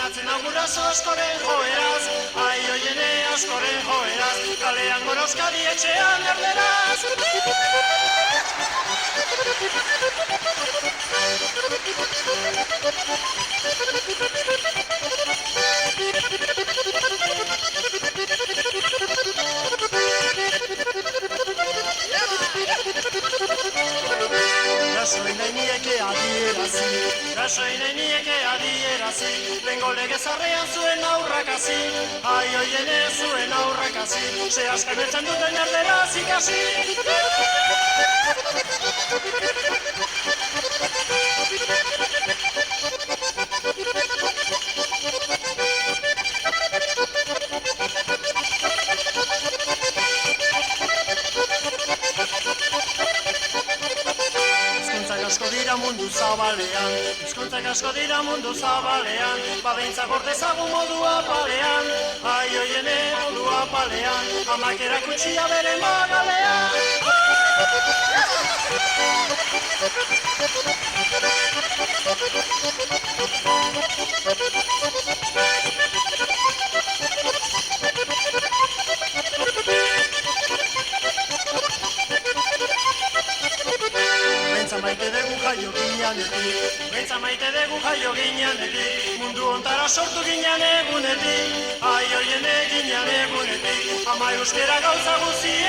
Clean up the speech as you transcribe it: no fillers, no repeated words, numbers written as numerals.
Imaginatzen hau guraso askoren joeraz, ai oiene askoren joeraz, kalean goroskadi etxean erderaz. Gasoin nieke adierazi, bengo legezarrean zuen aurrakasi, ai oiene zuen aurrakasi, ze askan etzen duten erderaz ikasi. Mundu zabalean, hizkuntzak asko dira mundu zabalean, babeintza gordezagun modua palean, ai oiene modua palean, amak erakutsia bere magalean. Bentsa maite dugu jaio gineanetik, mundu ontara sortu ginean egunetik, ai oiene ginean egunetik, ama euskera gauza guzia.